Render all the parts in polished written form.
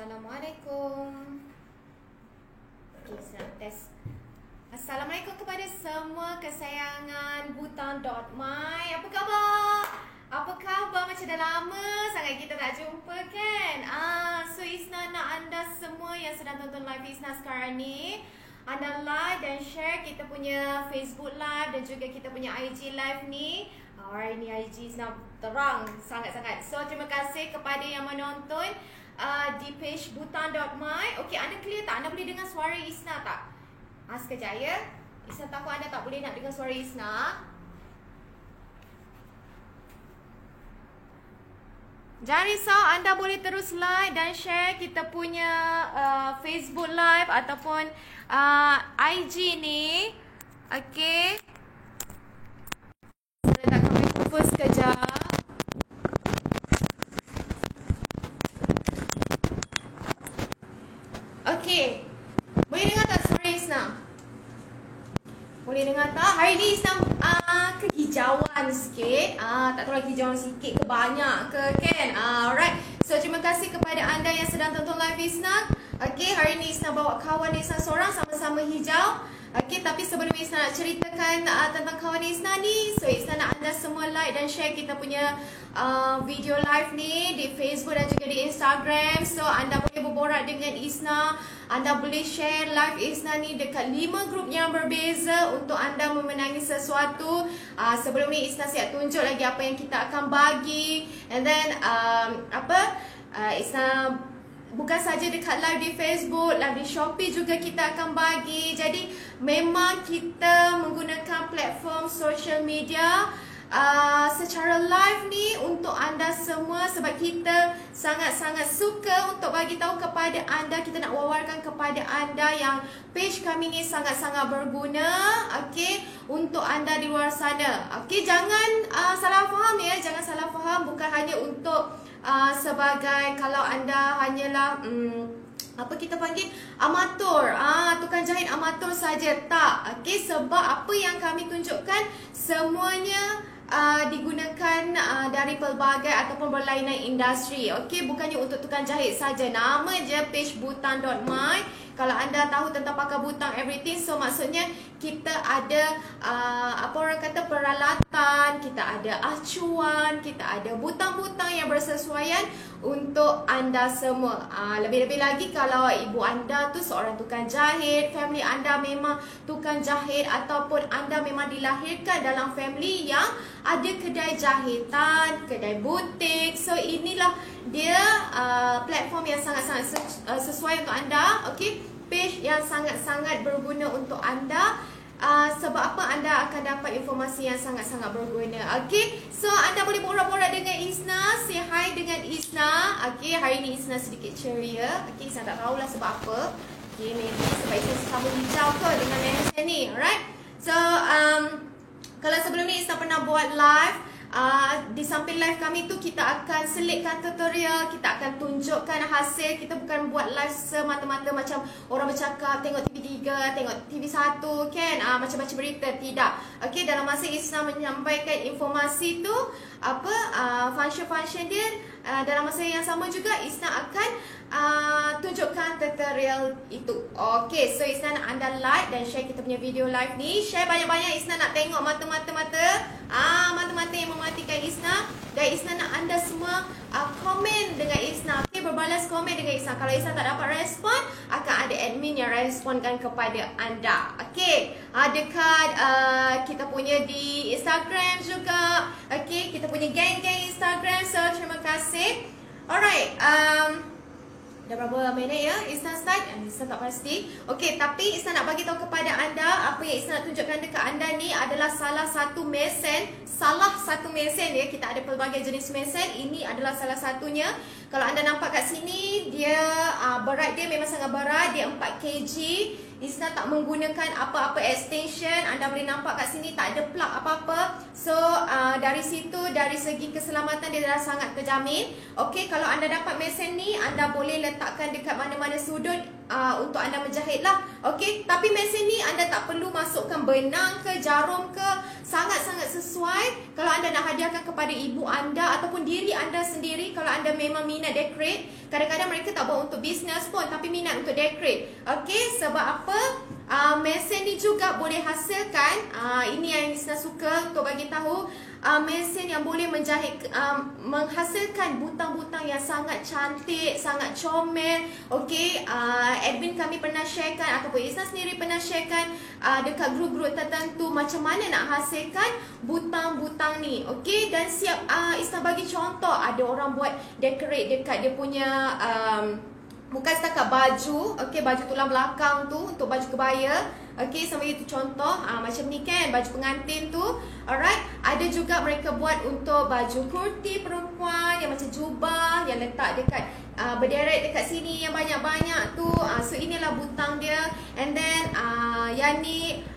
Assalamualaikum. Okay, sedang test. Assalamualaikum kepada semua kesayangan Butang.my. Apa khabar? Apa khabar? Macam dah lama sangat kita tak jumpa kan? So Isna nak anda semua yang sedang tonton live Isna sekarang ni, anda like dan share kita punya Facebook live dan juga kita punya IG live ni. Hari ni IG Isna terang sangat-sangat. So terima kasih kepada yang menonton di page Butang.my. Okey, anda clear tak? Anda boleh dengar suara Isna tak? Sekejap ya. Isna takut anda tak boleh nak dengar suara Isna. Jangan risau, anda boleh terus like dan share kita punya Facebook live ataupun IG ni. Okey. Saya letakkan mikrofon sekejap. Okey. Boleh dengar tak suara Isna? Boleh dengar tak? Hari ni Isna kehijauan sikit. Tak tahu lagi hijauan sikit ke banyak ke kan? Alright. So terima kasih kepada anda yang sedang tonton live Isna. Okey, hari ni Isna bawa kawan Isna seorang sama-sama hijau. Okey, tapi sebelum Isna nak ceritakan tentang kawan Isna ni, so Isna nak anda semua like dan share kita punya video live ni di Facebook dan juga di Instagram. So anda boleh berborak dengan Isna, anda boleh share live Isna ni dekat 5 grup yang berbeza untuk anda memenangi sesuatu. Sebelum ni Isna siap tunjuk lagi apa yang kita akan bagi. And then Isna bukan saja dekat live di Facebook, live di Shopee juga kita akan bagi. Jadi memang kita menggunakan platform social media secara live ni untuk anda semua, sebab kita sangat-sangat suka untuk bagi tahu kepada anda, kita nak wawarkan kepada anda yang page kami ni sangat-sangat berguna, okey, untuk anda di luar sana. Okey, jangan salah faham ya, jangan salah faham, bukan hanya untuk sebagai kalau anda hanyalah apa kita panggil amatur, tukang jahit amatur saja, tak. Okey, sebab apa yang kami tunjukkan semuanya digunakan dari pelbagai ataupun berlainan industri. Okey, bukannya untuk tukang jahit saja. Nama je page Butang.my. Kalau anda tahu tentang pakai butang everything, so maksudnya kita ada apa orang kata peralatan, kita ada acuan, kita ada butang-butang yang bersesuaian untuk anda semua. Lebih-lebih lagi kalau ibu anda tu seorang tukang jahit, family anda memang tukang jahit, ataupun anda memang dilahirkan dalam family yang ada kedai jahitan, kedai butik. So inilah dia platform yang sangat-sangat sesuai untuk anda. Okey, page yang sangat-sangat berguna untuk anda. Sebab apa? Anda akan dapat informasi yang sangat-sangat berguna. Okey, so anda boleh borak-borak dengan Isna, say hi dengan Isna. Okey, hari ni Isna sedikit ceria. Okey, Isna tak tahulah sebab apa. Okey, maybe sebab Isna sama hijau ke dengan leher ni. Alright, so kalau sebelum ni Isna pernah buat live, di samping live kami tu kita akan selitkan tutorial, kita akan tunjukkan hasil. Kita bukan buat live semata-mata macam orang bercakap, tengok TV3, tengok TV1 kan, macam-macam berita, tidak. Okey, dalam masa Isna menyampaikan informasi tu, function-function dia, dalam masa yang sama juga Isna akan tunjukkan tutorial itu. Okey, so Isna nak anda like dan share kita punya video live ni. Share banyak-banyak. Isna nak tengok mata-mata mata-mata yang mematikan Isna. Dan Isna nak anda semua komen dengan Isna. Okey, berbalas komen dengan Isna. Kalau Isna tak dapat respon, akan ada admin yang responkan kepada anda. Okey, dekat kita punya di Instagram juga. Okey, kita punya geng-geng Instagram. So terima kasih. Alright, dah berapa minit ya Isna start? Isna tak pasti. Okey, tapi Isna nak bagi tahu kepada anda, apa yang Isna nak tunjukkan dekat anda ni adalah salah satu mesin ya. Kita ada pelbagai jenis mesin. Ini adalah salah satunya. Kalau anda nampak kat sini, dia berat dia memang sangat berat, dia 4 kg. Isna tak menggunakan apa-apa extension. Anda boleh nampak kat sini tak ada plug apa-apa. So dari situ, dari segi keselamatan dia dah sangat terjamin. Okey, kalau anda dapat mesin ni, anda boleh letakkan dekat mana-mana sudut untuk anda menjahit lah. Okey, tapi mesin ni anda tak perlu masukkan benang ke jarum ke, sangat-sangat sesuai kalau anda nak hadiahkan kepada ibu anda ataupun diri anda sendiri. Kalau anda memang minat decorate, kadang-kadang mereka tak buat untuk bisnes pun tapi minat untuk decorate. Okey, sebab apa? Mesin ni juga boleh hasilkan, ini yang Isna suka untuk bagi tahu, mesin yang boleh menjahit, menghasilkan butang-butang yang sangat cantik, sangat comel. Okey, admin kami pernah sharekan ataupun Isna sendiri pernah sharekan dekat grup-grup tertentu macam mana nak hasilkan butang-butang ni. Okey, dan siap Isna bagi contoh, ada orang buat decorate dekat dia punya bukan setakat baju, okey, baju tulang belakang tu untuk baju kebaya. Okey, sampai itu contoh, macam ni kan, baju pengantin tu. Alright, ada juga mereka buat untuk baju kurti perempuan yang macam jubah yang letak dekat berderet dekat sini yang banyak-banyak tu. So inilah butang dia. And then yang ni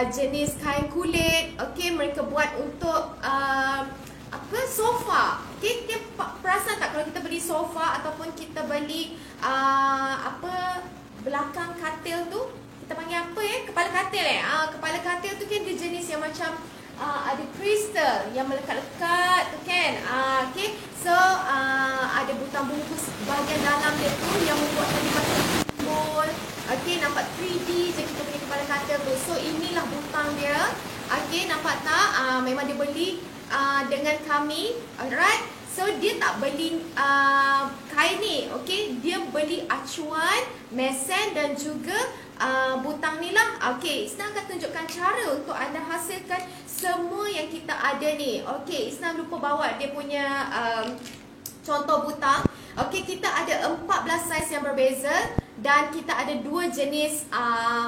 jenis kain kulit. Okey, mereka buat untuk sofa. Okey, kita perasan tak kalau kita beli sofa ataupun kita beli belakang katil tu, kita panggil apa kepala katil kepala katil tu kan dia jenis yang macam ada kristal yang melekat-lekat tu kan. Okey, so ada butang bungkus bahagian dalam dia tu yang membuatkan dia macam simbol. Okey, nampak 3D je kita punya kepala katil tu. So inilah butang dia. Okey, nampak tak? Memang dia beli dengan kami. Alright, so dia tak beli kain ni. Okey, dia beli acuan, mesin dan juga butang ni lah. Okey, Isna akan tunjukkan cara untuk anda hasilkan semua yang kita ada ni. Okey, Isna lupa bawa dia punya contoh butang. Okey, kita ada 14 saiz yang berbeza dan kita ada 2 jenis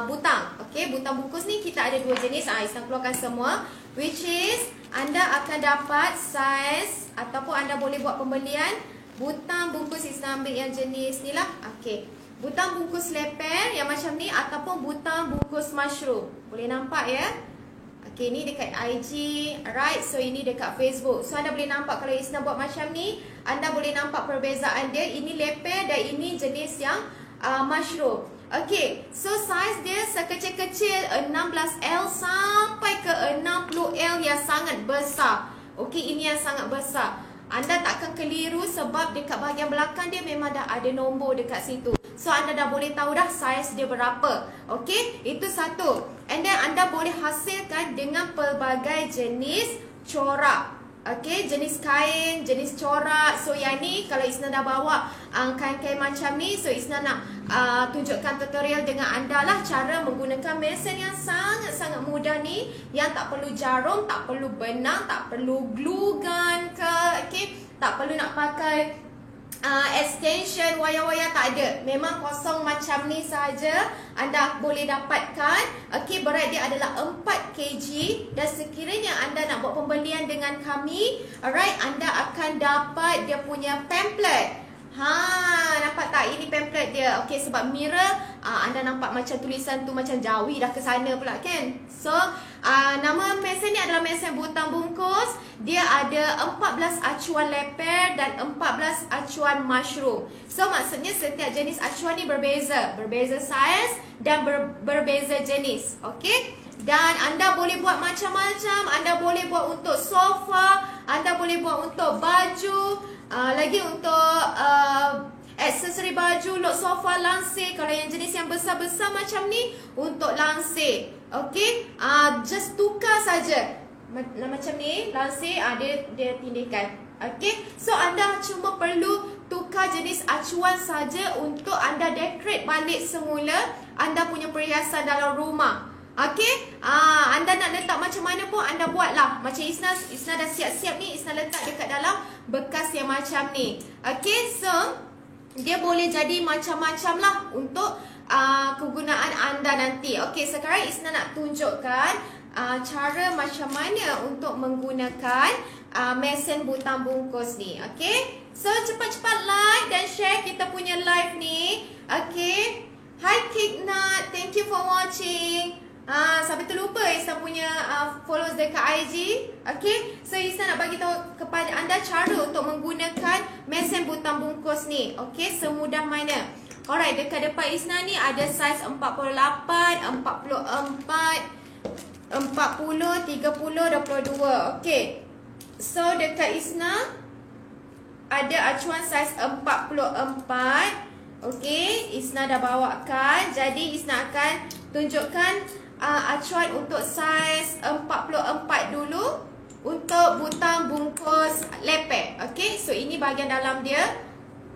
butang. Okey, butang bungkus ni kita ada 2 jenis. Isna keluarkan semua, which is anda akan dapat saiz ataupun anda boleh buat pembelian butang bungkus. Isna ambil yang jenis ni lah. Okey, butang bungkus leper yang macam ni ataupun butang bungkus mushroom. Boleh nampak ya? Okey, ni dekat IG, alright. So ini dekat Facebook. So anda boleh nampak kalau Isna buat macam ni, anda boleh nampak perbezaan dia. Ini leper dan ini jenis yang mushroom. Okey, so saiz dia sekecil-kecil 16L sampai ke 60L yang sangat besar. Okey, ini yang sangat besar. Anda takkan keliru sebab dekat bahagian belakang dia memang dah ada nombor dekat situ. So anda dah boleh tahu dah saiz dia berapa. Okey, itu satu. And then anda boleh hasilkan dengan pelbagai jenis corak. Okey, jenis kain, jenis corak. So yang ni kalau Isna dah bawa kain-kain macam ni, so Isna nak tunjukkan tutorial dengan anda lah cara menggunakan mesin yang sangat-sangat mudah ni, yang tak perlu jarum, tak perlu benang, tak perlu glue gun ke, okey, tak perlu nak pakai extension, wayar-wayar, tak ada. Memang kosong macam ni saja anda boleh dapatkan. Okey, berat dia adalah 4 kg dan sekiranya anda nak buat pembelian dengan kami, alright, anda akan dapat dia punya pamphlet. Nampak tak? Ini pamphlet dia. Okey, sebab mirror, anda nampak macam tulisan tu macam jauh dah ke sana pula kan. So, nama mesin ni adalah mesin butang bungkus. Dia ada 14 acuan leper dan 14 acuan mushroom. So, maksudnya setiap jenis acuan ni berbeza. Berbeza saiz dan berbeza jenis. Okey? Dan anda boleh buat macam-macam. Anda boleh buat untuk sofa, anda boleh buat untuk baju, lagi untuk aksesori baju, lok sofa, lansir. Kalau yang jenis yang besar-besar macam ni, untuk lansir. Okey, just tukar saja. Macam ni, lansir, dia tindikan. Okey, so anda cuma perlu tukar jenis acuan saja untuk anda decorate balik semula anda punya perhiasan dalam rumah. Okey, anda nak letak macam mana pun anda buatlah. Macam Isna dah siap-siap ni, Isna letak dekat dalam bekas yang macam ni. Okey, so dia boleh jadi macam-macam lah untuk kegunaan anda nanti. Okey, sekarang Isna nak tunjukkan cara macam mana untuk menggunakan mesin butang bungkus ni. Okey, so cepat-cepat like dan share kita punya live ni. Okey, hi Cake Nut, thank you for watching. Sampai terlupa Isna punya followers dekat IG. Okay, so Isna nak bagi tahu kepada anda cara untuk menggunakan mesin butang bungkus ni. Okay, semudah mana. Alright, dekat depan Isna ni ada saiz 48, 44, 40, 30, 22. Okay. So dekat Isna ada acuan saiz 44. Okay, Isna dah bawakan. Jadi Isna akan tunjukkan acuan untuk saiz 44 dulu untuk butang bungkus lepek. Okay, so ini bahagian dalam dia.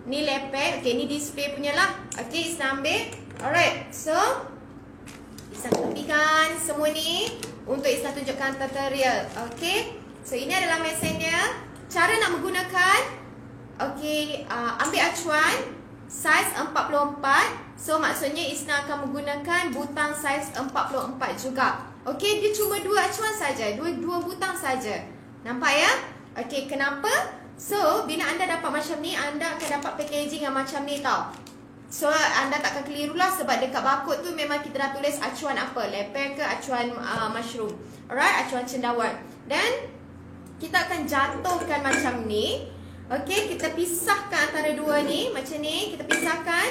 Ni lepek. Okay, ni display punya lah. Okay, Isna ambil. Alright, so Isna tepikan semua ni untuk Isna tunjukkan tutorial. Okay, so ini adalah mesin dia. Cara nak menggunakan, okay, ambil acuan saiz 44. So maksudnya Isna akan menggunakan butang saiz 44 juga. Okay, dia cuma dua acuan saja, dua butang saja. Nampak ya? Okay, kenapa? So bila anda dapat macam ni, anda akan dapat packaging yang macam ni tau. So anda takkan keliru lah, sebab dekat barcode tu memang kita dah tulis acuan apa, lepek ke acuan mushroom. Alright, acuan cendawan. Dan kita akan jatuhkan macam ni. Okay, kita pisahkan antara dua ni. Macam ni, kita pisahkan.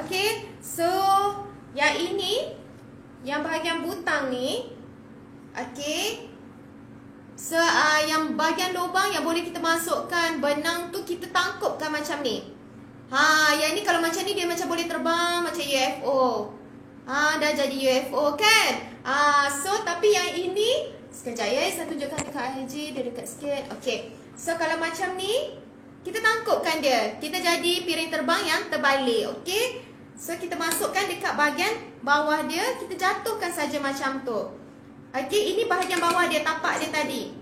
Okay, so yang ini, yang bahagian butang ni, okay, so yang bahagian lubang yang boleh kita masukkan benang tu, kita tangkupkan macam ni. Yang ni kalau macam ni dia macam boleh terbang macam UFO. Dah jadi UFO kan? So tapi yang ini, sekejap ya, saya tunjukkan dekat IG, dia dekat sikit. Okay, so kalau macam ni, kita tangkupkan dia, kita jadi piring terbang yang terbalik. Okay, so kita masukkan dekat bahagian bawah dia, kita jatuhkan saja macam tu. Okay, ini bahagian bawah dia, tapak dia tadi.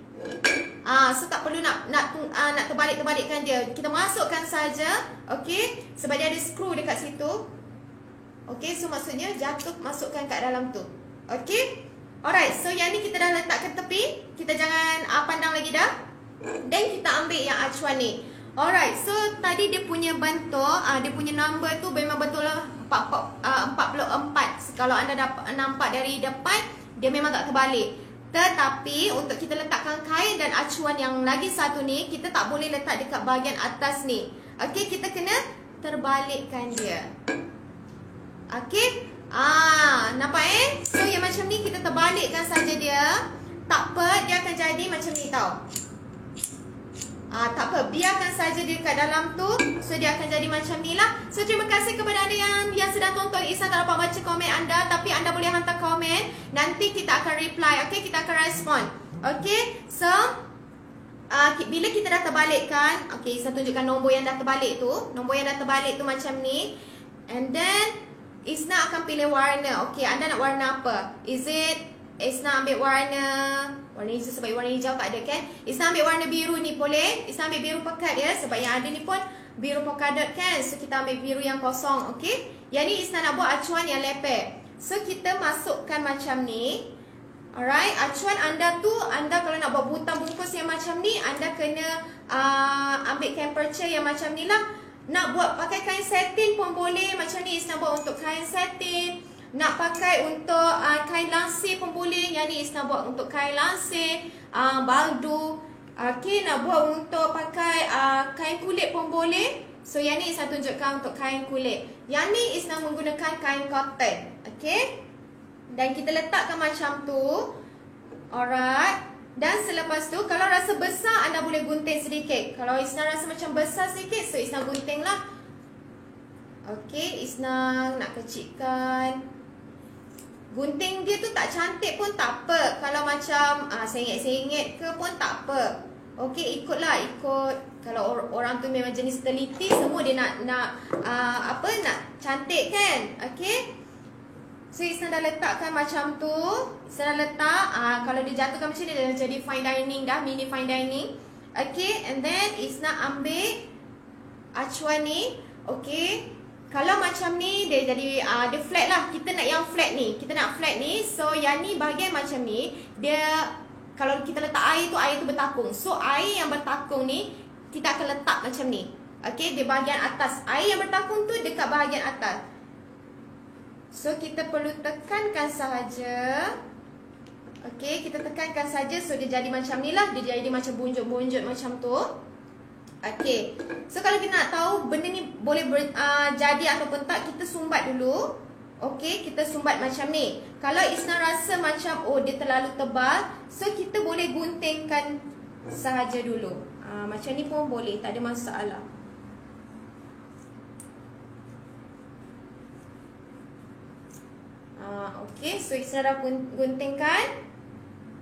So tak perlu nak terbalik-terbalikkan dia. Kita masukkan saja. Okay, sebab dia ada skru dekat situ. Okay, so maksudnya jatuh, masukkan kat dalam tu. Okay, alright, so yang ni kita dah letakkan tepi. Kita jangan pandang lagi dah. Dan kita ambil yang acuan ni. Alright, so tadi dia punya bentuk, dia punya number tu memang betul lah 44. Kalau anda dapat nampak dari depan, dia memang tak terbalik. Tetapi untuk kita letakkan kain dan acuan yang lagi satu ni, kita tak boleh letak dekat bahagian atas ni. Okay, kita kena terbalikkan dia. Okay, nampak So yang macam ni kita terbalikkan saja dia. Tak apa, dia akan jadi macam ni tau. Tak apa, biarkan saja dia kat dalam tu. So dia akan jadi macam ni lah. So terima kasih kepada anda yang sedang tonton. Isna tak dapat baca komen anda, tapi anda boleh hantar komen. Nanti kita akan reply. Okay, kita akan respon. Okay, so bila kita dah terbalikkan, okay, Isna tunjukkan nombor yang dah terbalik tu. Nombor yang dah terbalik tu macam ni. And then Isna akan pilih warna. Okay, anda nak warna apa? Isna ambil warna hijau, sebab warna hijau tak ada kan. Isna ambil warna biru ni boleh. Isna ambil biru pekat ya, sebab yang ada ni pun biru polkadot kan. So kita ambil biru yang kosong. Okay, yang ni Isna nak buat acuan yang lepek. So kita masukkan macam ni. Alright, acuan anda tu, anda kalau nak buat butang bungkus yang macam ni, anda kena ambil temperature yang macam ni lah. Nak buat pakai kain satin pun boleh. Macam ni Isna buat untuk kain satin. Nak pakai untuk kain lansir pun boleh. Yang ni Isna buat untuk kain lansir, baldu. Okay, nak buat untuk pakai kain kulit pun boleh. So yang ni Isna tunjukkan untuk kain kulit. Yang ni Isna menggunakan kain cotton. Okay, dan kita letakkan macam tu. Alright. Dan selepas tu, kalau rasa besar, anda boleh gunting sedikit. Kalau Isna rasa macam besar sedikit, so Isna gunting lah. Okay, Isna nak kecilkan. Gunting dia tu tak cantik pun tak apa. Kalau macam sengit-sengit ke pun tak apa. Okay, ikutlah, ikut. Kalau orang tu memang jenis teliti, semua dia nak cantik kan. Okay, so Isna dah letakkan macam tu. Isna dah letak. Kalau dia jatuhkan macam ni, dia dah jadi fine dining dah, mini fine dining. Okay, and then Isna ambil acuan ni. Okay, kalau macam ni dia jadi dia flat lah. Kita nak yang flat ni. Kita nak flat ni. So yang ni bahagian macam ni, dia kalau kita letak air tu bertakung. So air yang bertakung ni kita akan letak macam ni. Okay, di bahagian atas. Air yang bertakung tu dekat bahagian atas. So kita perlu tekankan sahaja. Okay, kita tekankan saja. So dia jadi macam ni lah. Dia jadi macam bunjut-bunjut macam tu. Okay, so kalau kita nak tahu benda ni boleh jadi ataupun tak, kita sumbat dulu. Okay, kita sumbat macam ni. Kalau Isna rasa macam oh dia terlalu tebal, so kita boleh guntingkan sahaja dulu. Macam ni pun boleh, tak ada masalah. Okay, so Isna dah guntingkan.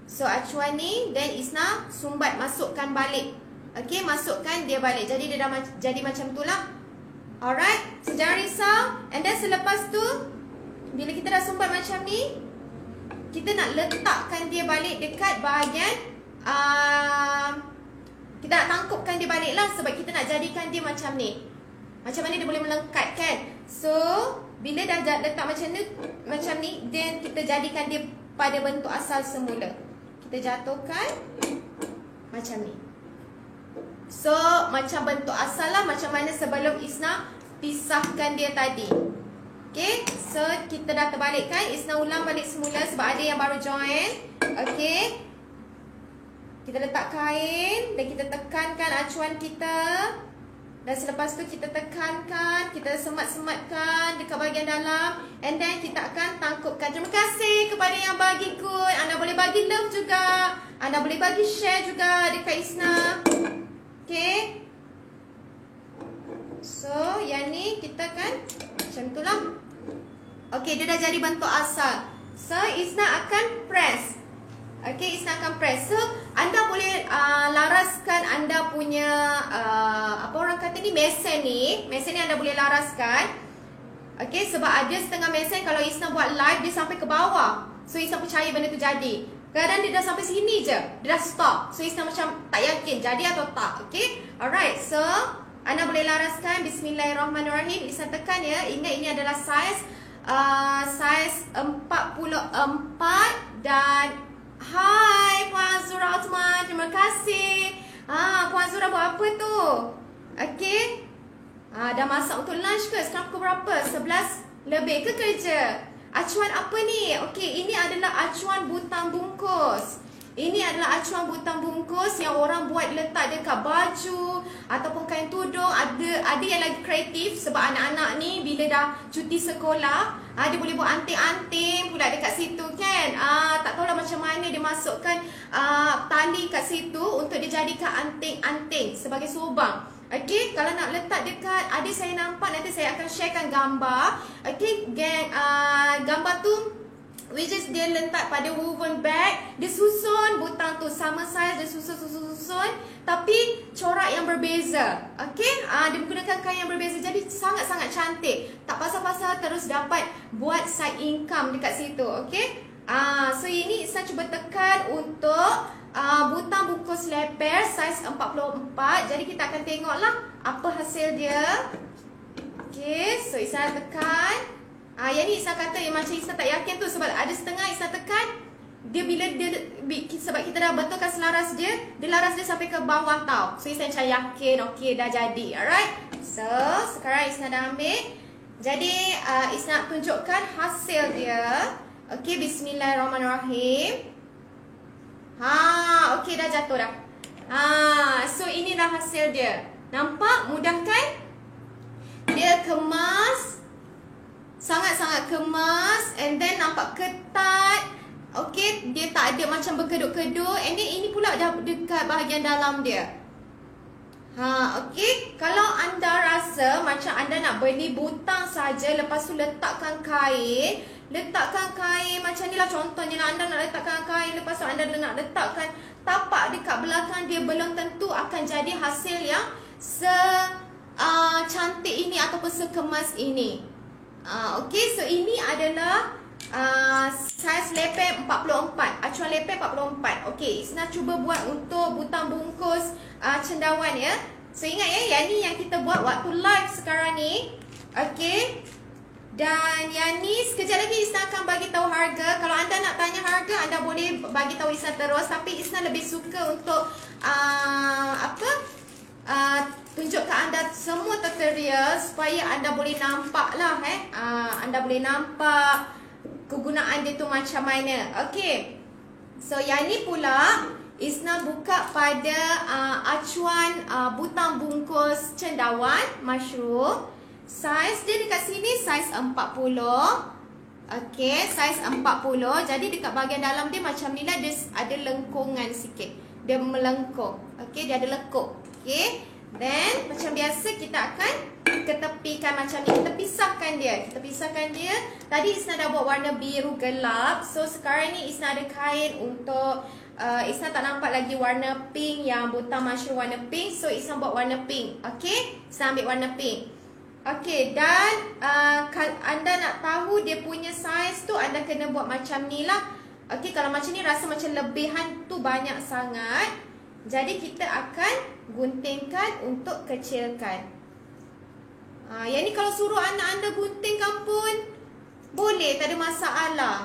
So acuan ni, then Isna sumbat, masukkan balik. Okay, masukkan dia balik. Jadi dia dah jadi macam tu lah. Alright, so jangan risau. And then selepas tu, bila kita dah sumbat macam ni, kita nak letakkan dia balik dekat bahagian kita nak tangkupkan dia balik lah, sebab kita nak jadikan dia macam ni. Macam mana dia boleh melengkat kan. So bila dah letak macam ni, then kita jadikan dia pada bentuk asal semula. Kita jatuhkan macam ni. So macam bentuk asal lah, macam mana sebelum Isna pisahkan dia tadi. Okay, so kita dah terbalikkan. Isna ulang balik semula sebab ada yang baru join. Okay, kita letak kain dan kita tekankan acuan kita. Dan selepas tu kita tekankan, kita semat-sematkan dekat bahagian dalam. And then kita akan tangkupkan. Terima kasih kepada yang bagi good. Anda boleh bagi love juga. Anda boleh bagi share juga dekat Isna. Okay, so yang ni kita kan macam tu lah. Okay, dia dah jadi bentuk asal. So Isna akan press. Okay, Isna akan press. So anda boleh laraskan anda punya apa orang kata ni, mesin ni. Mesin ni anda boleh laraskan. Okay, sebab ada setengah mesin kalau Isna buat live dia sampai ke bawah. So Isna percaya benda tu jadi. Kadang dia dah sampai sini je, dia dah stop. So Isna macam tak yakin jadi atau tak. Okay, alright. So anda boleh laraskan. Bismillahirrahmanirrahim. Isna tekan ya. Ingat ini adalah saiz 44. Dan hai Puan Azura Osman, terima kasih. Puan Azura buat apa tu? Okay, dah masak untuk lunch ke? Sekarang pukul berapa? 11 lebih ke kerja? Acuan apa ni? Okey, ini adalah acuan butang bungkus. Ini adalah acuan butang bungkus yang orang buat letak dekat baju ataupun kain tudung. Ada yang lagi kreatif sebab anak-anak ni bila dah cuti sekolah, dia boleh buat anting-anting pula dekat situ kan. Tak tahulah macam mana dia masukkan tali kat situ untuk dijadikan anting-anting sebagai sobang. Okey, kalau nak letak dekat, adik saya nampak, nanti saya akan sharekan gambar. Okey, gambar tu which is dia letak pada woven bag. Dia susun butang tu sama saiz, dia susun tapi corak yang berbeza. Okey, dia menggunakan kain yang berbeza, jadi sangat-sangat cantik. Tak pasal-pasal terus dapat buat side income dekat situ. Okey, so ini saya cuba tekan untuk butang bungkus leper saiz 44. Jadi kita akan tengoklah apa hasil dia. Okey, so Isna tekan. Yang ni Isna kata macam Isna tak yakin tu sebab ada setengah Isna tekan. Dia bila dia sebab kita dah betulkan selaras dia laras dia sampai ke bawah tau. So Isna macam yakin okey dah jadi. Alright. So sekarang Isna dah ambil. Jadi Isna tunjukkan hasil dia. Okey, bismillahirrahmanirrahim. Okey dah jatuh dah. So ini dah hasil dia. Nampak mudah kan? Dia kemas. Sangat-sangat kemas. And then nampak ketat. Okey, dia tak ada macam berkedut-kedut. And then ini pula dah dekat bahagian dalam dia. Okey, kalau anda rasa macam anda nak beli butang saja, lepas tu letakkan kain macam ni lah contohnya. Anda nak letakkan kain, lepas tu anda nak letakkan tapak dekat belakang dia, belum tentu akan jadi hasil yang cantik ini ataupun sekemas ini. Okey, so ini adalah saiz leper 44, acuan leper 44. Okey, Isna cuba buat untuk butang bungkus cendawan ya. So ingat ya, yang ni yang kita buat waktu live sekarang ni. Okey, dan yang ni sekejap lagi Isna akan bagi tahu harga. Kalau anda nak tanya harga, anda boleh bagi tahu Isna terus. Tapi Isna lebih suka untuk tunjukkan anda semua tutorial supaya anda boleh nampak lah anda boleh nampak kegunaan dia tu macam mana. Okey, so yang ni pula Isna buka pada acuan butang bungkus cendawan mushroom. Saiz dia dekat sini saiz 40. Okey, saiz 40. Jadi dekat bahagian dalam dia macam ni lah, dia ada lengkungan sikit. Dia melengkung. Okey, dia ada lekuk. Okey. Then macam biasa kita akan ketepikan macam ni. Kita pisahkan dia. Tadi Isna dah buat warna biru gelap. So sekarang ni Isna ada kain untuk Isna tak nampak lagi warna pink, yang butang mushroom warna pink. So Isna buat warna pink. Okey, Isna ambil warna pink. Okey, dan anda nak tahu dia punya saiz tu, anda kena buat macam ni lah. Okey, kalau macam ni rasa macam lebihan tu banyak sangat. Jadi kita akan guntingkan untuk kecilkan. Yang ni kalau suruh anak anda guntingkan pun boleh, tak ada masalah.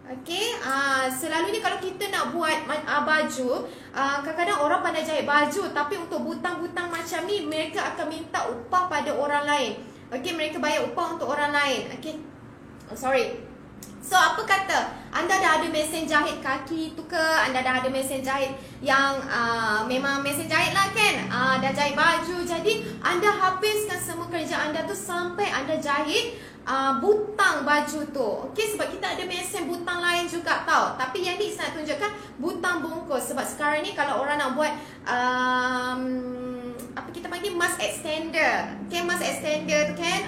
Okey, selalunya kalau kita nak buat baju, kadang-kadang orang pandai jahit baju, tapi untuk butang-butang macam ni mereka akan minta upah pada orang lain. Okey, mereka bayar upah untuk orang lain. Okey, so apa kata anda dah ada mesin jahit kaki tu ke, anda dah ada mesin jahit yang memang mesin jahit lah kan, dah jahit baju, jadi anda habiskan semua kerja anda tu sampai anda jahit butang baju tu. Okey, sebab kita ada mesin butang lain juga tau. Tapi yang ni saya tunjukkan butang bungkus. Sebab sekarang ni kalau orang nak buat apa kita panggil mask extender. Okey, mask extender tu kan,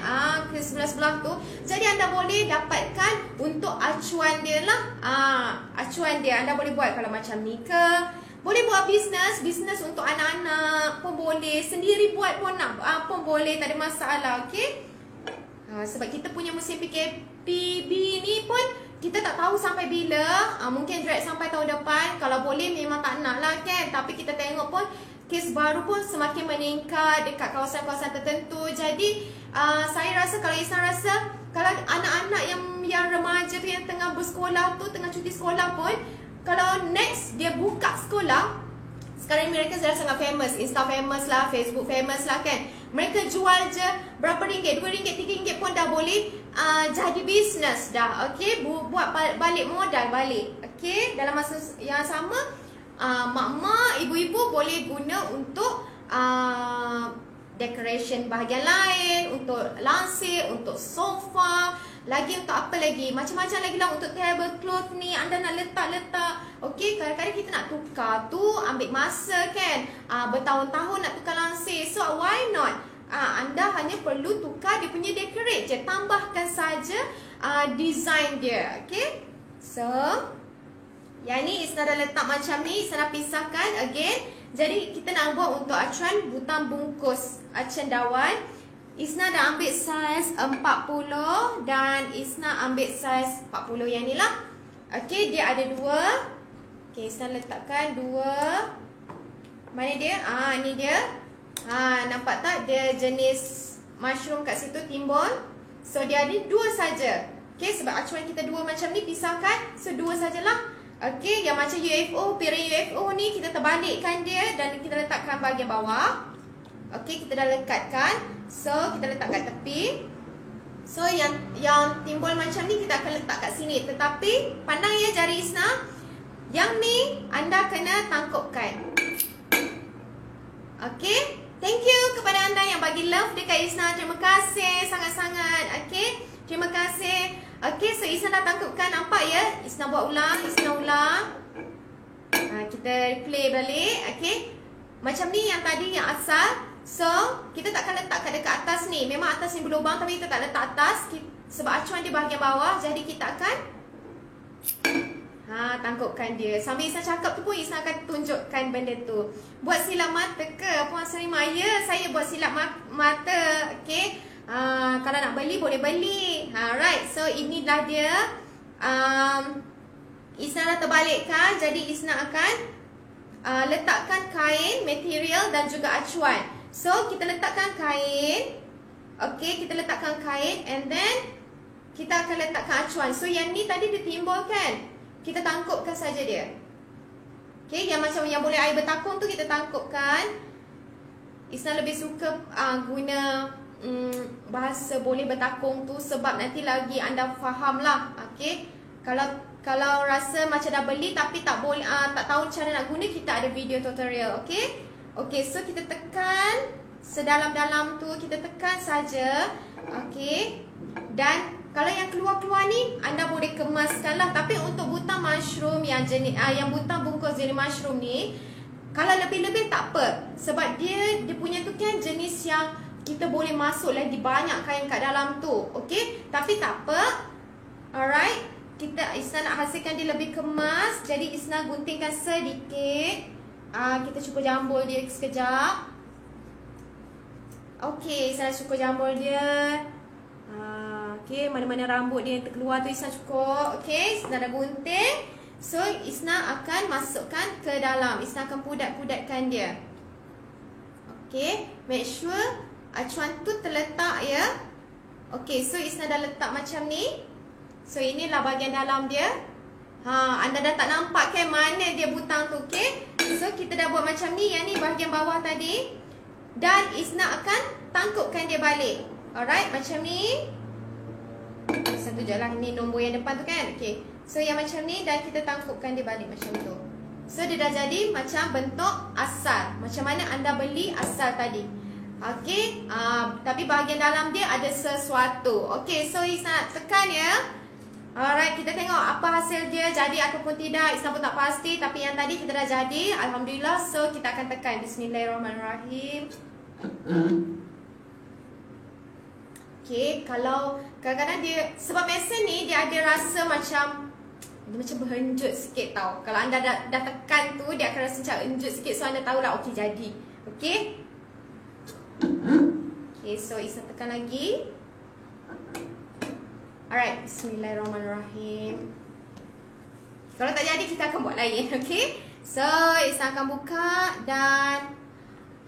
ke sebelah-sebelah tu. Jadi anda boleh dapatkan untuk acuan dia lah. Acuan dia anda boleh buat kalau macam ni ke. Boleh buat bisnes untuk anak-anak pun boleh. Sendiri buat pun pun boleh, tak ada masalah. Okey. Sebab kita punya musim PKPB ni pun kita tak tahu sampai bila. Mungkin drag sampai tahun depan. Kalau boleh memang tak nak lah kan. Tapi kita tengok pun kes baru pun semakin meningkat dekat kawasan-kawasan tertentu. Jadi saya rasa, kalau Isna rasa, kalau anak-anak yang remaja tu yang tengah bersekolah tu, tengah cuti sekolah pun, kalau next dia buka sekolah, sekarang mereka sudah sangat famous, Insta famous lah, Facebook famous lah kan. Mereka jual je berapa ringgit, RM2, RM3 pun dah boleh jadi bisnes dah. Okey, buat balik modal balik. Okey, dalam masa yang sama mak-mak, ibu-ibu boleh guna untuk decoration bahagian lain, untuk lansir, untuk sofa, lagi untuk apa lagi, macam-macam lagi lah, untuk tablecloth ni anda nak letak-letak. Okey, kadang-kadang kita nak tukar tu ambil masa kan, bertahun-tahun nak tukar lansir. So why not, anda hanya perlu tukar dia punya decorate je, tambahkan saja design dia. Okey, so yang ni Isna dah letak macam ni, Isna dah pisahkan again. Jadi kita nak buat untuk acuan butang bungkus cendawan. Isna dah ambil saiz 40 dan Isna ambil saiz 40 yang ni lah. Okey, dia ada dua. Okey, Isna letakkan dua. Mana dia? Ni dia. Nampak tak dia jenis mushroom kat situ timbul. So dia ada dua saja. Okey, sebab acuan kita dua macam ni, pisahkan. So dua sajalah. Okey, yang macam UFO, piring UFO ni kita terbalikkan dia dan kita letakkan bahagian bawah. Okey, kita dah lekatkan. So kita letak kat tepi. So yang timbul macam ni kita akan letak kat sini. Tetapi pandang ya jari Isna, yang ni anda kena tangkupkan. Okey, thank you kepada anda yang bagi love dekat Isna. Terima kasih sangat-sangat. Okey, terima kasih. Okey, so Isna dah tangkupkan, nampak ya? Isna buat ulang, Isna ulang. Kita play balik. Okey, macam ni yang tadi yang asal. So kita takkan letak kat dekat atas ni. Memang atas ni berlubang tapi kita tak letak atas sebab acuan dia bahagian bawah. Jadi kita akan tangkupkan dia. Sambil Isna cakap tu pun Isna akan tunjukkan benda tu. Buat silap mata ke Puan Serima? Ya, saya buat silap mata. Okey, kalau nak beli boleh beli. Right, so inilah dia. Isna dah terbalikkan. Jadi Isna akan letakkan kain, material dan juga acuan. So kita letakkan kain. Okey, kita letakkan kain and then kita akan letakkan acuan. So yang ni tadi dia timbul kan, kita tangkupkan saja dia. Okey, yang macam yang boleh air bertakung tu kita tangkupkan. Isna lebih suka guna bahasa boleh bertakung tu sebab nanti lagi anda faham lah. Okey, kalau Kalau rasa macam dah beli tapi tak boleh, tak tahu cara nak guna, kita ada video tutorial. Okay, okay, so kita tekan sedalam-dalam tu, kita tekan saja. Okay, dan kalau yang keluar-keluar ni anda boleh kemaskan lah. Tapi untuk butang mushroom yang jenis yang butang bungkus jenis mushroom ni, kalau lebih-lebih tak apa, sebab dia punya tu kan jenis yang kita boleh masuk lagi banyak kain kat dalam tu. Okay, tapi tak apa. Alright, Isna nak hasilkan dia lebih kemas. Jadi Isna guntingkan sedikit. Kita cuba jambul dia sekejap. Okay, Isna cuba jambul dia. Okay, mana-mana rambut dia yang terkeluar tu Isna cukup. Okay, Isna dah gunting. So Isna akan masukkan ke dalam. Isna akan pudat-pudatkan dia. Okay, make sure acuan tu terletak ya. Okay, so Isna dah letak macam ni. So inilah bahagian dalam dia. Anda dah tak nampak kan mana dia butang tu. Okay, so kita dah buat macam ni. Yang ni bahagian bawah tadi. Dan Isna akan tangkupkan dia balik. Alright, macam ni. Satu je lah, ni nombor yang depan tu kan. Okay, so yang macam ni. Dan kita tangkupkan dia balik macam tu. So dia dah jadi macam bentuk asal, macam mana anda beli asal tadi. Okay, tapi bahagian dalam dia ada sesuatu. Okay, so Isna tekan ya. Alright, kita tengok apa hasil dia, jadi ataupun tidak. Isna pun tak pasti, tapi yang tadi kita dah jadi, alhamdulillah. So kita akan tekan Bismillahirrahmanirrahim. Okay, kalau kadang-kadang dia, sebab mesin ni dia ada rasa macam dia macam berhenjut sikit tau. Kalau anda dah tekan tu, dia akan rasa macam henjut sikit. So anda tahulah, okay, jadi. Okay, okay, so Isna tekan lagi. Alright, Bismillahirrahmanirrahim. Kalau tak jadi, kita akan buat lain. Okay, so Isna akan buka. Dan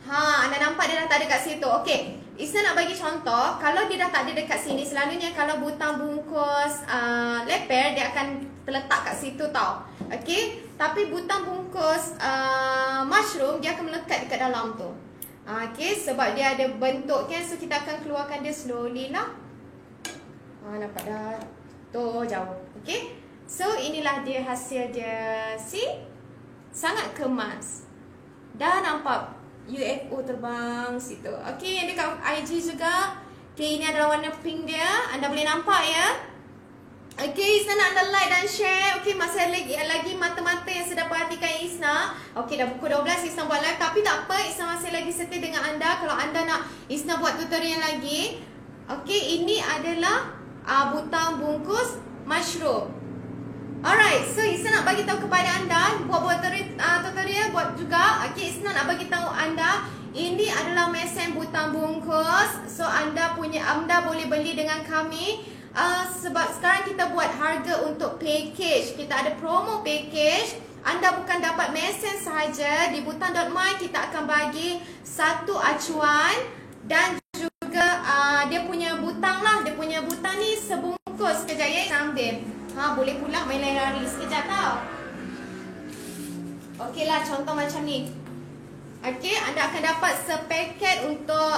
anda nampak dia dah tak ada kat situ. Okay, Isna nak bagi contoh. Kalau dia dah tak ada dekat sini, selalunya kalau butang bungkus leper, dia akan terletak kat situ tau. Okay, tapi butang bungkus mushroom, dia akan melekat dekat dalam tu. Okay, sebab dia ada bentuk kan. So kita akan keluarkan dia slowly lah. Nampak dah tu jauh. Okay, so inilah dia hasil dia. See, sangat kemas. Dah nampak UFO terbang situ. Okay, yang dekat IG juga. Okay, ini adalah warna pink dia. Anda boleh nampak ya. Okay, Isna nak anda like dan share. Okay, masih lagi mata-mata yang sedang perhatikan Isna. Okay, dah pukul 12 Isna buat live. Tapi tak apa, Isna masih lagi setia dengan anda. Kalau anda nak Isna buat tutorial lagi. Okay, ini adalah butang bungkus mushroom. Alright, so Isna nak bagi tahu kepada anda, buat tutorial buat juga. Okay, Isna nak bagi tahu anda, ini adalah mesin butang bungkus. So anda boleh beli dengan kami. Sebab sekarang kita buat harga untuk package. Kita ada promo package. Anda bukan dapat mesin sahaja. Di butang.my kita akan bagi satu acuan dan juga dia punya butang lah. Dia punya butang ni sebungkus. Sekejap ya, sambil boleh pula main lari sekejap tau. Okey lah, contoh macam ni. Okey, anda akan dapat sepaket untuk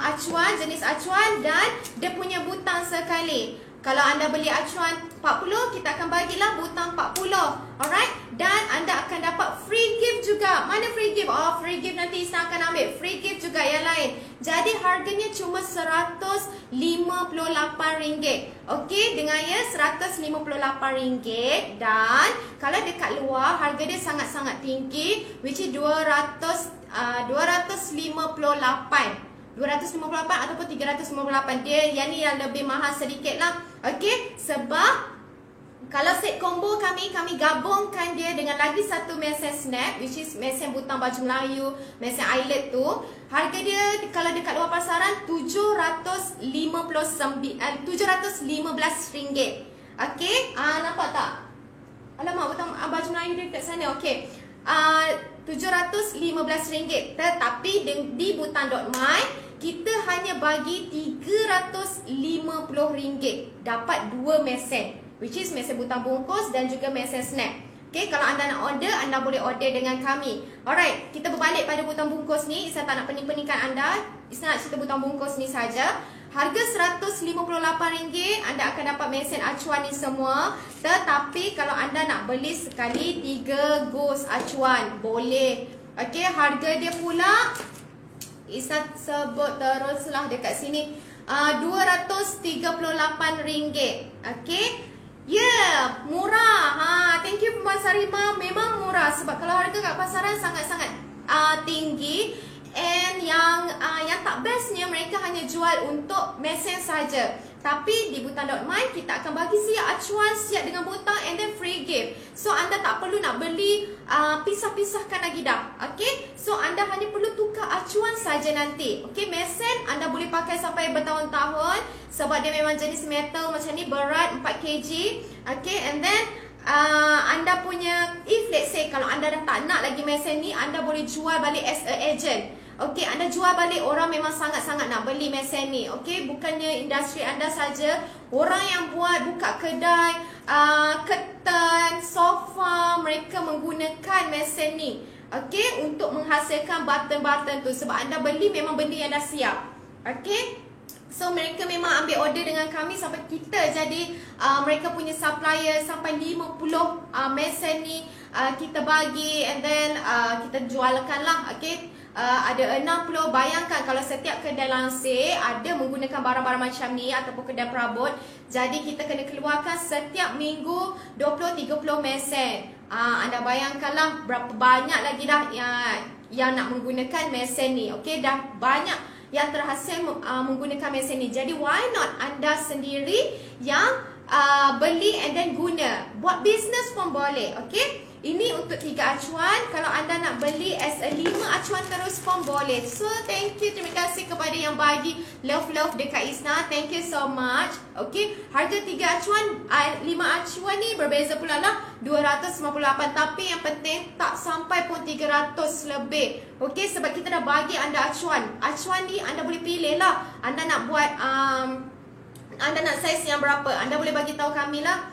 acuan, jenis acuan. Dan dia punya butang sekali. Kalau anda beli acuan 40, kita akan bagilah butang 40. Alright, dan anda akan dapat free gift juga. Mana free gift? Oh, free gift nanti Isna akan ambil. Free gift juga yang lain. Jadi harganya cuma RM158. Okey, dengar ya, RM158. Dan kalau dekat luar, harga dia sangat-sangat tinggi, which is 258 ataupun 358. Dia yang ni yang lebih mahal sedikit lah. Okey, sebab kalau set combo kami gabungkan dia dengan lagi satu mesin snap, which is mesin butang baju Melayu, mesin eyelet tu. Harga dia kalau dekat luar pasaran RM715. Okey, nampak tak? Alamak, butang baju Melayu dia dekat sana. Okey, RM715. Tetapi di butang.my kita hanya bagi RM350. Dapat dua mesin, which is mesin butang bungkus dan juga mesin snap. Okay, kalau anda nak order, anda boleh order dengan kami. Alright, kita berbalik pada butang bungkus ni. Isna tak nak pening-peningkan anda. Isna nak cerita butang bungkus ni saja. Harga RM158 anda akan dapat mesin acuan ni semua. Tetapi kalau anda nak beli sekali 3 gos acuan, boleh. Okey, harga dia pula Isna sebut teruslah dekat sini, RM238. Okey. Ya, murah. Thank you Puan Sarima. Memang murah sebab kalau harga kat pasaran sangat-sangat tinggi. And yang tak bestnya, mereka hanya jual untuk mesin saja. Tapi di Butang.my kita akan bagi siap acuan, siap dengan butang, and then free gift. So anda tak perlu nak beli pisah-pisahkan lagi dah. Okay, so anda hanya perlu tukar acuan saja nanti. Okay, mesin anda boleh pakai sampai bertahun-tahun sebab dia memang jenis metal macam ni, berat 4 kg. Okay, and then anda punya, if let's say kalau anda dah tak nak lagi mesin ni, anda boleh jual balik as a agent. Okey, anda jual balik, orang memang sangat-sangat nak beli mesin ni. Okey, bukannya industri anda saja, orang yang buat buka kedai, curtain, sofa, mereka menggunakan mesin ni. Okey, untuk menghasilkan button-button tu sebab anda beli memang benda yang dah siap. Okey, so mereka memang ambil order dengan kami sampai kita jadi mereka punya supplier sampai 50 mesin ni kita bagi, and then kita jualkan lah. Okay, ada 60. Bayangkan kalau setiap kedai lansir ada menggunakan barang-barang macam ni ataupun kedai perabot, jadi kita kena keluarkan setiap minggu 20-30 mesin. Anda bayangkanlah berapa banyak lagi dah yang nak menggunakan mesin ni. Okay, dah banyak yang terhasil menggunakan mesin ni. Jadi why not anda sendiri yang beli and then guna. Buat bisnes pun boleh. Okay, ini untuk 3 acuan. Kalau anda nak beli as a 5 acuan terus pun boleh. So thank you, terima kasih kepada yang bagi love dekat Isna. Thank you so much. Okay, harga 3 acuan, 5 acuan ni berbeza pula lah, 258. Tapi yang penting tak sampai pun 300 lebih. Okay, sebab kita dah bagi anda acuan. Acuan ni anda boleh pilih lah. Anda nak buat anda nak saiz yang berapa, anda boleh bagi tahu kami lah.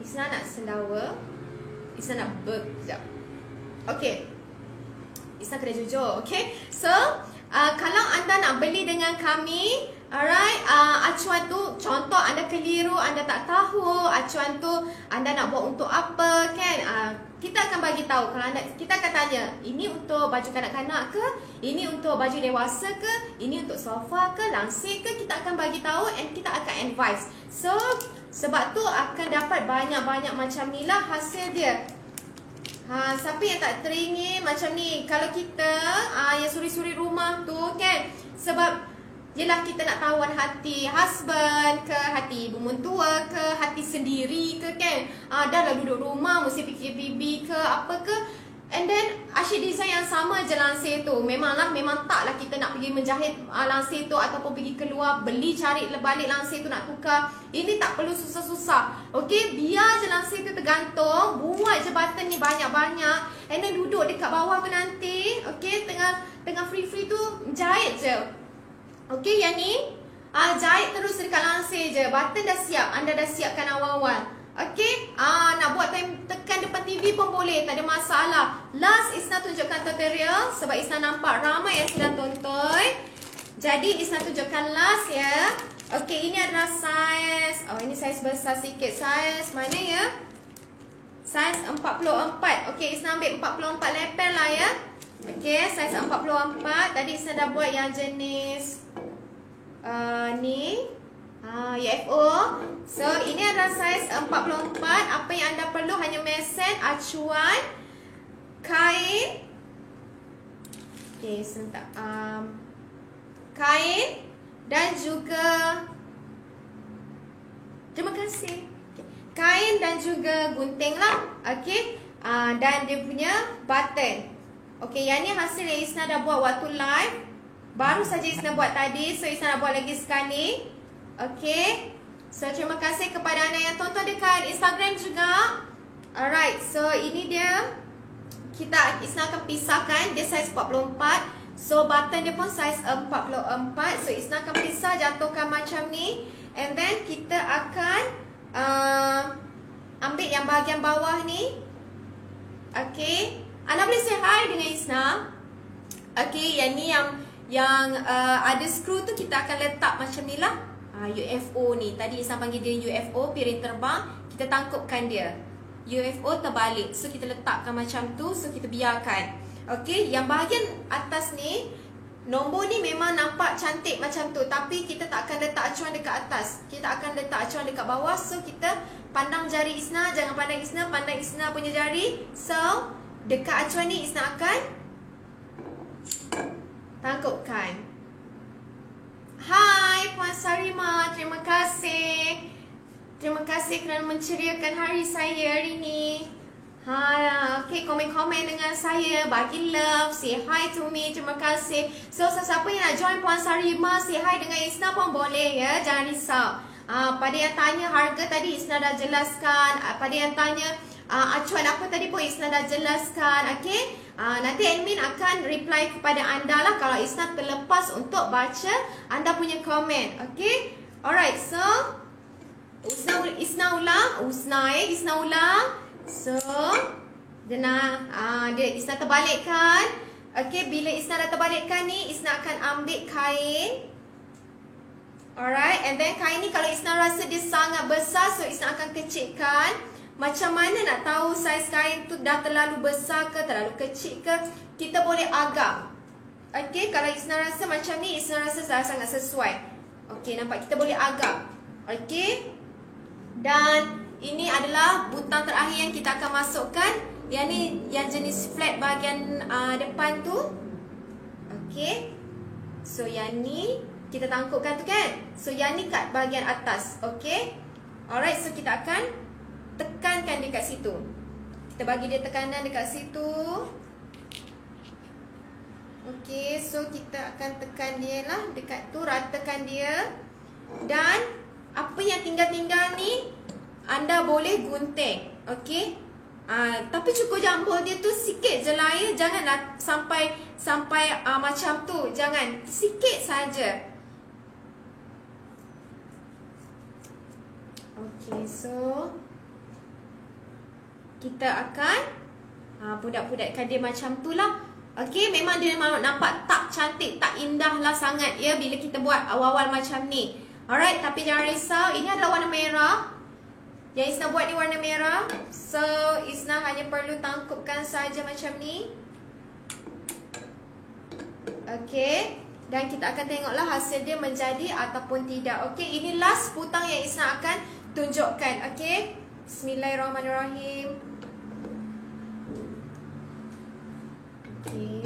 Isna nak sendawa, Isna nak sekejap. Okay, Isna kena jujur. Okay, so kalau anda nak beli dengan kami, alright, acuan tu contoh anda keliru, anda tak tahu acuan tu anda nak buat untuk apa kan, kita akan bagi tahu. Kalau anda, kita akan tanya, ini untuk baju kanak-kanak ke, ini untuk baju dewasa ke, ini untuk sofa ke, lansir ke, kita akan bagi tahu and kita akan advise. So sebab tu akan dapat banyak-banyak macam ni lah hasil dia. Siapa yang tak teringin macam ni, kalau kita yang suri-suri rumah tu kan, sebab yelah kita nak tawan hati husband ke, hati ibu mentua ke, hati sendiri ke kan. Dah lah duduk rumah mesti fikir bibi ke apa ke, and then asyik design yang sama je lansir tu. Memang taklah kita nak pergi menjahit lansir tu ataupun pergi keluar beli cari balik lansir tu nak tukar. Ini tak perlu susah-susah. Okey, biar je lansir tu tergantung, buat je button ni banyak-banyak, and then duduk dekat bawah pun nanti. Okey, tengah free-free tu jahit je. Okey, yang ni jahit terus dekat lansir je. Button dah siap, anda dah siapkan awal-awal. Okey, nak buat tekan depan TV pun boleh, tak ada masalah. Last Isna tunjukkan tutorial sebab Isna nampak ramai yang sedang tonton. Jadi Isna tunjukkan last ya. Okey, ini adalah saiz. Ini saiz besar sikit. Saiz mana ya? Saiz 44. Okey, Isna ambil 44 leper lah ya. Okey, saiz 44. Tadi Isna dah buat yang jenis ni UFO. So ini adalah saiz 44. Apa yang anda perlu hanya mesin, acuan, kain. Okey, sebentar. Kain dan juga, terima kasih. Okay. Kain dan juga gunting lah. Okey, dan dia punya button. Okey, yang ni hasil yang Isna dah buat waktu live. Baru saja Isna buat tadi, so Isna nak buat lagi sekali. Okay, so terima kasih kepada anda yang tonton dekat Instagram juga. Alright, so ini dia. Isna akan pisahkan. Dia saiz 44. So button dia pun saiz 44. So Isna akan pisah, jatuhkan macam ni, and then kita akan ambil yang bahagian bawah ni. Okay, anda boleh say hi dengan Isna. Okay, yang ni yang ada skru tu kita akan letak macam ni lah. UFO ni, tadi Isna panggil dia UFO, piring terbang. Kita tangkupkan dia, UFO terbalik. So kita letakkan macam tu, so kita biarkan. Okey, yang bahagian atas ni, nombor ni memang nampak cantik macam tu, tapi kita tak akan letak acuan dekat atas. Kita akan letak acuan dekat bawah. So kita pandang jari Isna, jangan pandang Isna, pandang Isna punya jari. So dekat acuan ni Isna akan tangkupkan. Hai Puan Sarima, terima kasih. Terima kasih kerana menceriakan hari saya hari ni. Okay, komen-komen dengan saya, bagi love, say hi to me, terima kasih. So siapa yang nak join Puan Sarima, say hi dengan Isna pun boleh ya, jangan risau. Pada yang tanya harga tadi Isna dah jelaskan. Pada yang tanya acuan apa tadi pun Isna dah jelaskan. Okay, nanti admin akan reply kepada anda lah kalau Isna terlepas untuk baca anda punya komen. Okay, alright, so Isna ulang. So Isna terbalikkan. Okay, bila Isna dah terbalikkan ni, Isna akan ambil kain. Alright, and then kain ni kalau Isna rasa dia sangat besar, so Isna akan kecilkan. Macam mana nak tahu saiz kain tu dah terlalu besar ke, terlalu kecil ke? Kita boleh agak. Okay, kalau Isna rasa macam ni, Isna rasa dah sangat sesuai. Okay, nampak, kita boleh agak. Okay, dan ini adalah butang terakhir yang kita akan masukkan. Yang ni, yang jenis flat bahagian depan tu. Okay, so yang ni kita tangkupkan tu kan. So yang ni kat bahagian atas. Okay, alright, so kita akan tekankan dekat situ. Kita bagi dia tekanan dekat situ. Okay, so kita akan tekan dia lah dekat tu, ratakan dia. Dan apa yang tinggal-tinggal ni anda boleh gunting. Okay, tapi cukup jambul dia tu sikit je lah ya. Janganlah sampai macam tu. Jangan, sikit saja. Okay, so kita akan budak-budakkan dia macam tu lah. Okay, memang dia nampak tak cantik, tak indah lah sangat ya bila kita buat awal-awal macam ni. Alright, tapi jangan risau, ini adalah warna merah. Yang Isna buat ni warna merah. So Isna hanya perlu tangkupkan saja macam ni. Okay, dan kita akan tengoklah hasil dia menjadi ataupun tidak. Okay, ini last butang yang Isna akan tunjukkan. Okay, Bismillahirrahmanirrahim. Okay,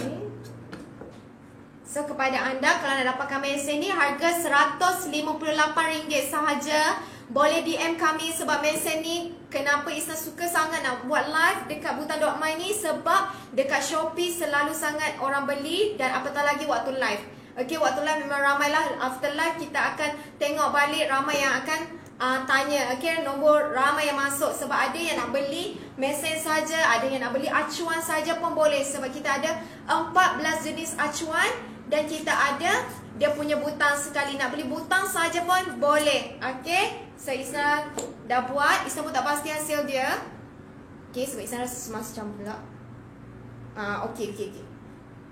so kepada anda, kalau nak dapatkan mesin ni, harga RM158 sahaja. Boleh DM kami sebab mesin ni, kenapa Isna suka sangat nak buat live dekat Butang.my ni, sebab dekat Shopee selalu sangat orang beli, dan apatah lagi waktu live. Okay, waktu live memang ramai lah. After live kita akan tengok balik, ramai yang akan tanya. Okay, nombor ramai yang masuk. Sebab ada yang nak beli mesin saja, ada yang nak beli acuan saja pun boleh. Sebab kita ada 14 jenis acuan, dan kita ada dia punya butang sekali. Nak beli butang saja pun boleh. Okay, so Isna dah buat. Isna pun tak pasti hasil dia. Okay, sebab Isna rasa macam pula. Okay.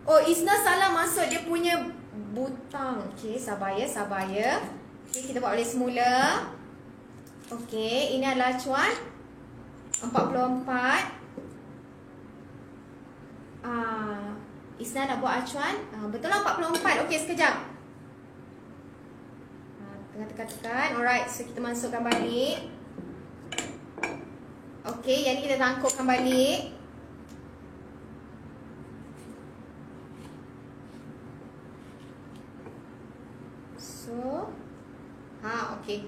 Oh, Isna salah masuk dia punya butang. Okay, sabar ya. Okay, kita buat balik semula. Okay, ini adalah acuan 44. Isna nak buat acuan. Betul lah 44. Okay, sekejap. Tengah tekan. Alright, so kita masukkan balik. Okay, yang ni kita tangkupkan balik. So okay.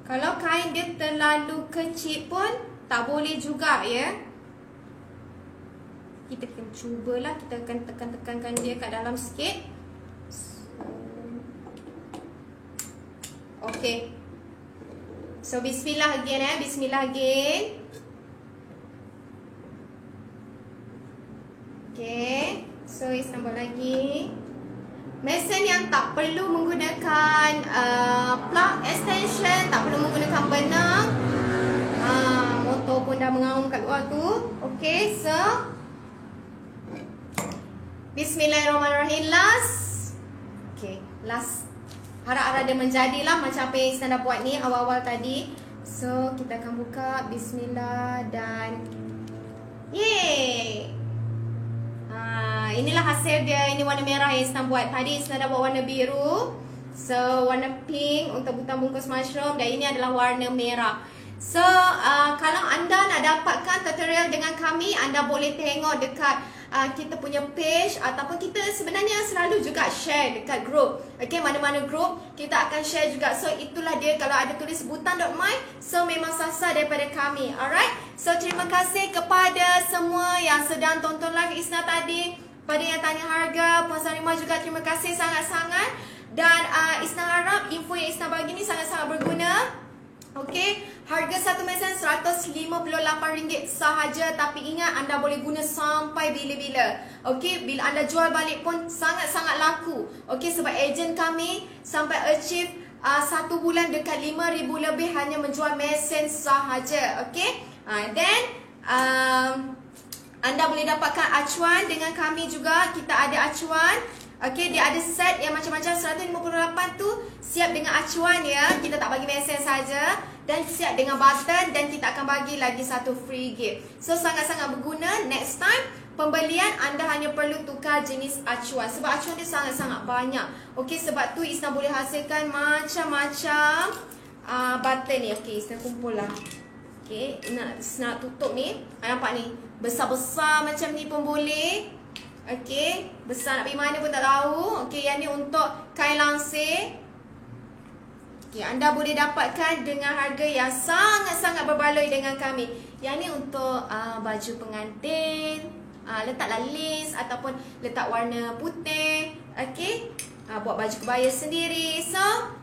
Kalau kain dia terlalu kecil pun tak boleh juga ya. Kita akan cubalah, kita akan tekan-tekankan dia kat dalam sikit. Okay. So bismillah again bismillah again. Okay, so Isna buat lagi. Mesin yang tak perlu menggunakan plug extension, tak perlu menggunakan benang, motor Telur pun dah mengaum kat luar tu. Okay, so Bismillahirrahmanirrahim. Last. Okay, last. Harap-harap dia menjadilah macam apa yang Isna dah buat ni awal-awal tadi. So, kita akan buka. Bismillah dan yeay. Inilah hasil dia. Ini warna merah yang Isna buat. Tadi Isna dah buat warna biru. So, warna pink untuk butang bungkus mushroom. Dan ini adalah warna merah. So, kalau anda nak dapatkan tutorial dengan kami, anda boleh tengok dekat kita punya page. Ataupun kita sebenarnya selalu juga share dekat group. Okay, mana-mana group kita akan share juga. So, itulah dia kalau ada tulis butan.my. So, memang sasar daripada kami. Alright. So, terima kasih kepada semua yang sedang tonton live Isna tadi. Pada yang tanya harga, Puan Sarimah juga terima kasih sangat-sangat. Dan Isna harap info yang Isna bagi ni sangat-sangat berguna. Okey, harga satu mesin RM158 sahaja. Tapi ingat, anda boleh guna sampai bila-bila. Okey, bila anda jual balik pun sangat-sangat laku. Okey, sebab ejen kami sampai achieve 1 bulan dekat 5,000 lebih hanya menjual mesin sahaja. Okey, then anda boleh dapatkan acuan dengan kami juga. Kita ada acuan. Okey, dia ada set yang macam-macam. 158 tu siap dengan acuan ya. Kita tak bagi mesin saja. Dan siap dengan button. Dan kita akan bagi lagi satu free gift. So, sangat-sangat berguna. Next time, pembelian anda hanya perlu tukar jenis acuan. Sebab acuan dia sangat-sangat banyak. Okey, sebab tu Isna boleh hasilkan macam-macam button ni. Okey, Isna kumpul lah. Okey, nak tutup ni. Nampak ni? Besar-besar macam ni pun boleh. Okey, besar nak pergi mana pun tak tahu. Okey, yang ni untuk kain langsir. Okey, anda boleh dapatkan dengan harga yang sangat-sangat berbaloi dengan kami. Yang ni untuk baju pengantin, letaklah lace ataupun letak warna putih. Okey, buat baju kebaya sendiri. So,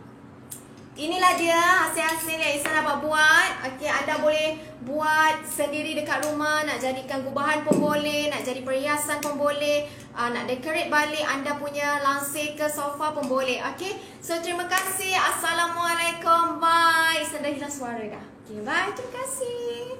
inilah dia hasil-hasil yang Isna dapat buat. Okey, anda boleh buat sendiri dekat rumah. Nak jadikan gubahan pun boleh. Nak jadi perhiasan pun boleh. Nak decorate balik anda punya langsir ke sofa pun boleh. Okey, so terima kasih. Assalamualaikum. Bye. Isna dah hilang suara dah. Okey, bye. Terima kasih.